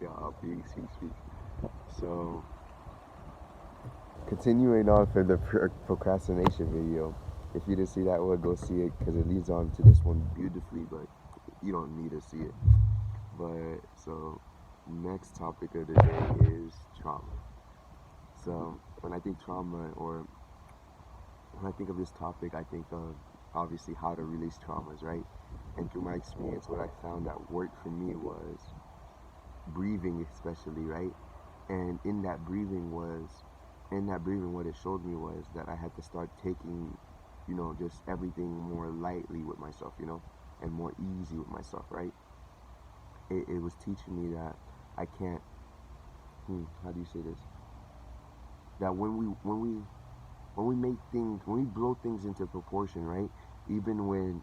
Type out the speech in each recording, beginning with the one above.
I'll speak. So, continuing on for the procrastination video, if you didn't see that one, go see it because it leads on to this one beautifully, but you don't need to see it. But, so, next topic of the day is trauma. So, when I think trauma, or when I think of this topic, I think of obviously how to release traumas, right? And through my experience, what I found that worked for me was breathing, especially, right? And in that breathing, what it showed me was that I had to start taking, just everything more lightly with myself, and more easy with myself, right? It was teaching me that I can't, how do you say this? That when we blow things into proportion, right? Even when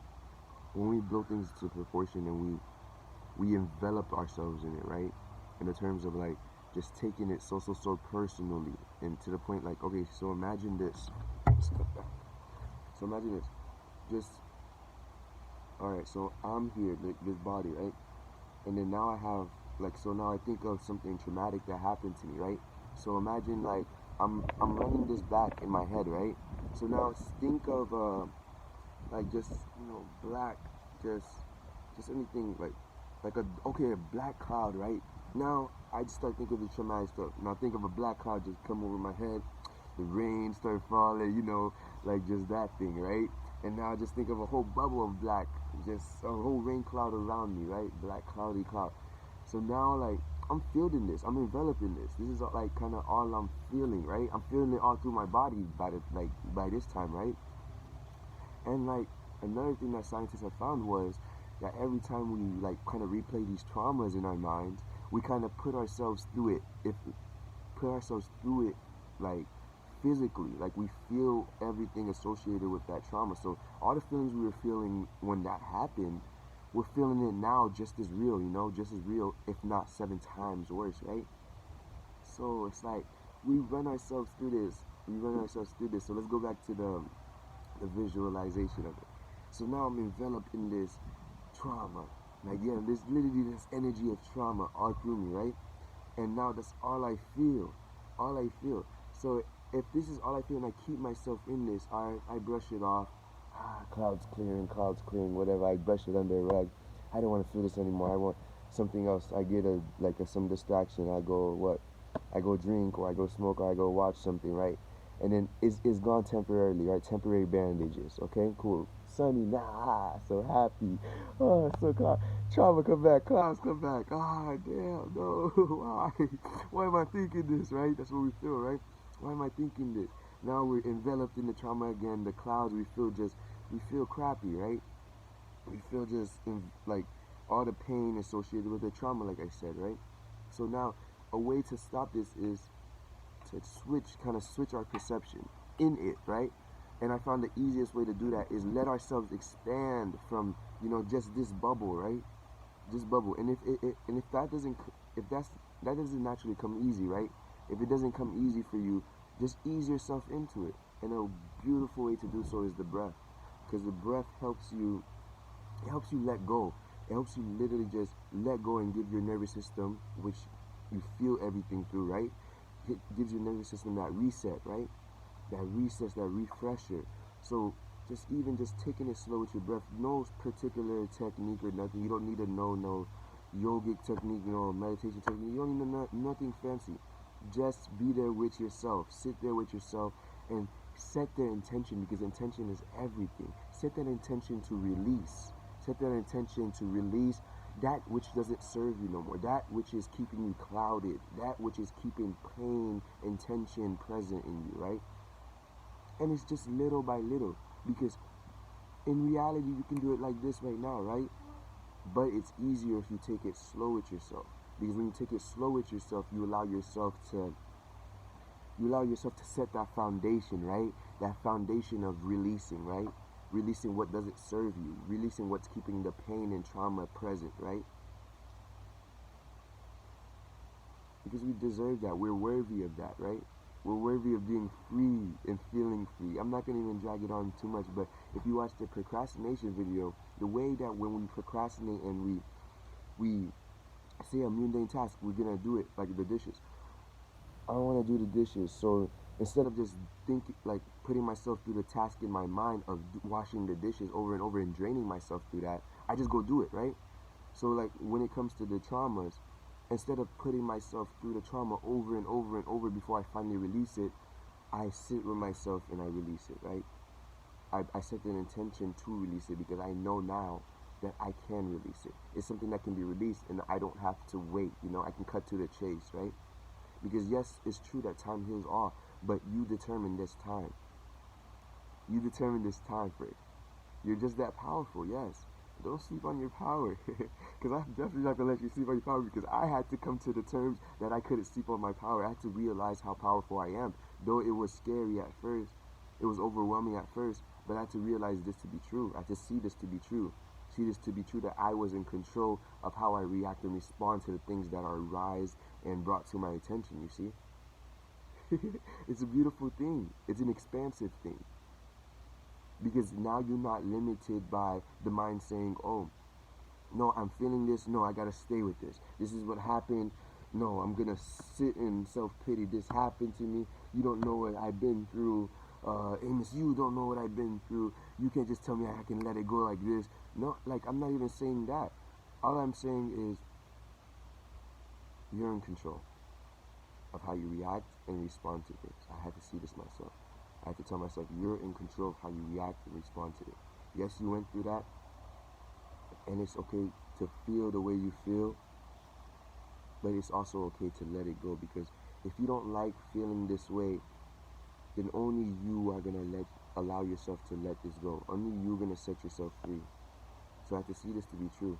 we blow things into proportion and we envelop ourselves in it, right? In the terms of like just taking it so personally, and to the point like, okay, so imagine this. So imagine this. Just all right. So I'm here, this body, right? And then now I have so now I think of something traumatic that happened to me, right? So imagine like I'm running this back in my head, right? So now think of like just black, just anything like a black cloud, right? Now I just start thinking of the traumatic stuff. Now think of a black cloud just come over my head, the rain start falling, like just that thing, right? And now just think of a whole bubble of black, just a whole rain cloud around me, right? Black cloudy cloud. So now like I'm feeling this, I'm enveloping this. This is like kind of all I'm feeling, right? I'm feeling it all through my body by this time, right? And like another thing that scientists have found was that every time we like kind of replay these traumas in our minds, we kind of put ourselves through it like physically, like we feel everything associated with that trauma. So all the feelings we were feeling when that happened, we're feeling it now just as real, just as real, if not 7 times worse, right? So it's like we run ourselves through this. So let's go back to the visualization of it. So now I'm enveloped in this trauma. Like, yeah, there's literally this energy of trauma all through me, right? And now that's all I feel. All I feel. So if this is all I feel and I keep myself in this, I brush it off. Clouds clearing, whatever. I brush it under a rug. I don't want to feel this anymore. I want something else. I get some distraction. I go drink, or I go smoke, or I go watch something, right? And then it's gone temporarily, right? Temporary bandages. Okay, cool. Sunny, nah, so happy. Oh, so cloud. Trauma come back, clouds come back. Ah, damn, no. Why? Why am I thinking this, right? That's what we feel, right? Why am I thinking this? Now we're enveloped in the trauma again. The clouds, we feel crappy, right? We feel just like all the pain associated with the trauma, like I said, right? So now a way to stop this is to switch our perception in it, right? And I found the easiest way to do that is let ourselves expand from, just this bubble, right? This bubble. And if that doesn't naturally come easy, right? If it doesn't come easy for you, just ease yourself into it. And a beautiful way to do so is the breath, because the breath helps you let go. It helps you literally just let go and give your nervous system, which you feel everything through, right? It gives your nervous system that reset, right? That resets, that refresher. So just taking it slow with your breath, no particular technique or nothing. You don't need to know no yogic technique, meditation technique. You don't need to know nothing fancy. Just be there with yourself. Sit there with yourself and set the intention, because intention is everything. Set that intention to release. Set that intention to release that which doesn't serve you no more, that which is keeping you clouded, that which is keeping pain and tension present in you, right? And it's just little by little, because in reality you can do it like this right now, right? But it's easier if you take it slow with yourself, because when you take it slow with yourself, you allow yourself to set that foundation, right? That foundation of releasing, right? Releasing what doesn't serve you, releasing what's keeping the pain and trauma present, right? Because we deserve that. We're worthy of that, right? We're worthy of being free and feeling free. I'm not going to even drag it on too much, but if you watch the procrastination video, the way that when we procrastinate and we say a mundane task, we're gonna do it, like the dishes. I don't want to do the dishes, so instead of just thinking, like putting myself through the task in my mind of washing the dishes over and over and draining myself through that, I just go do it, right? So like when it comes to the traumas, instead of putting myself through the trauma over and over and over before I finally release it, I sit with myself and I release it, right? I set an intention to release it because I know now that I can release it. It's something that can be released and I don't have to wait, I can cut to the chase, right? Because yes, it's true that time heals all, but you determine this time. You determine this time for it. You're just that powerful, yes. Don't sleep on your power. Because I'm definitely not going to let you sleep on your power, because I had to come to the terms that I couldn't sleep on my power. I had to realize how powerful I am. Though it was scary at first, it was overwhelming at first, but I had to realize this to be true. I had to see this to be true. See this to be true, that I was in control of how I react and respond to the things that are rise and brought to my attention, you see? It's a beautiful thing. It's an expansive thing. Because now you're not limited by the mind saying, oh, no, I'm feeling this. No, I got to stay with this. This is what happened. No, I'm going to sit in self-pity. This happened to me. You don't know what I've been through. Amos, you don't know what I've been through. You can't just tell me I can let it go like this. No, like, I'm not even saying that. All I'm saying is you're in control of how you react and respond to things. I had to see this myself. I had to tell myself, you're in control of how you react and respond to it. Yes, you went through that, and it's okay to feel the way you feel, but it's also okay to let it go, because if you don't like feeling this way, then only you are going to allow yourself to let this go. Only you're going to set yourself free. So I have to see this to be true.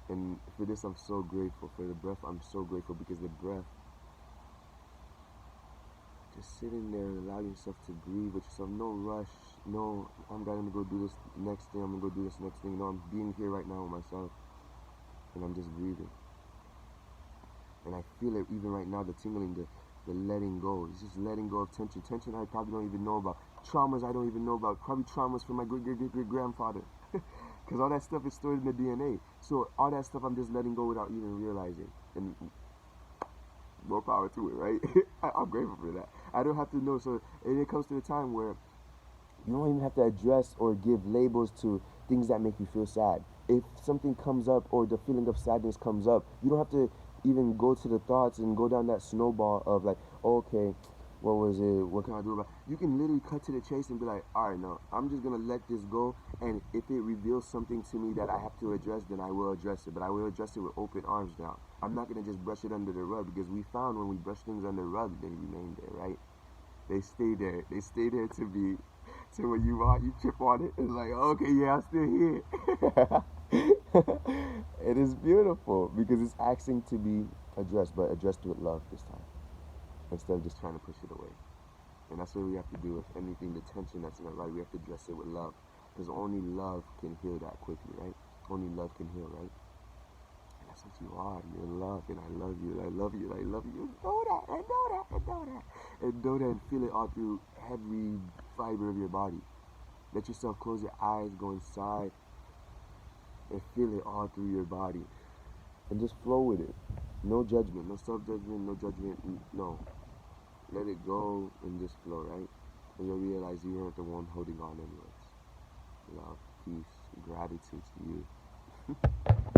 And for this, I'm so grateful. For the breath, I'm so grateful, because the breath, just sitting there and allow yourself to breathe with yourself. No rush. No, I'm going to go do this next thing. I'm going to go do this next thing. No, I'm being here right now with myself. And I'm just breathing. And I feel it even right now, the tingling, the letting go. It's just letting go of tension. Tension I probably don't even know about. Traumas I don't even know about. Probably traumas from my great-great-great-grandfather. Because all that stuff is stored in the DNA. So all that stuff I'm just letting go without even realizing. And more power to it, right? I'm grateful for that. I don't have to know. So and it comes to a time where you don't even have to address or give labels to things that make you feel sad. If something comes up or the feeling of sadness comes up, you don't have to even go to the thoughts and go down that snowball of like, oh, okay, what was it? What can I do about it? You can literally cut to the chase and be like, all right, no, I'm just going to let this go. And if it reveals something to me that I have to address, then I will address it. But I will address it with open arms now. I'm not going to just brush it under the rug, because we found when we brush things under the rug, they remain there, right? They stay there. They stay there to be, to when you trip on it. It's like, okay, yeah, I'm still here. It is beautiful because it's asking to be addressed, but addressed with love this time, instead of just trying to push it away. And that's what we have to do with anything, the tension that's in our life. We have to address it with love, because only love can heal that quickly, right? Only love can heal, right? And that's what you are. You're love, and I love you, and I love you, and I love you. Know that, and know that, and know that. And know that, and feel it all through every fiber of your body. Let yourself close your eyes, go inside, and feel it all through your body. And just flow with it. No judgment, no self-judgment, no judgment, no. Let it go and just flow, right? And you'll realize you aren't the one holding on anyways. Love, peace, gratitude to you.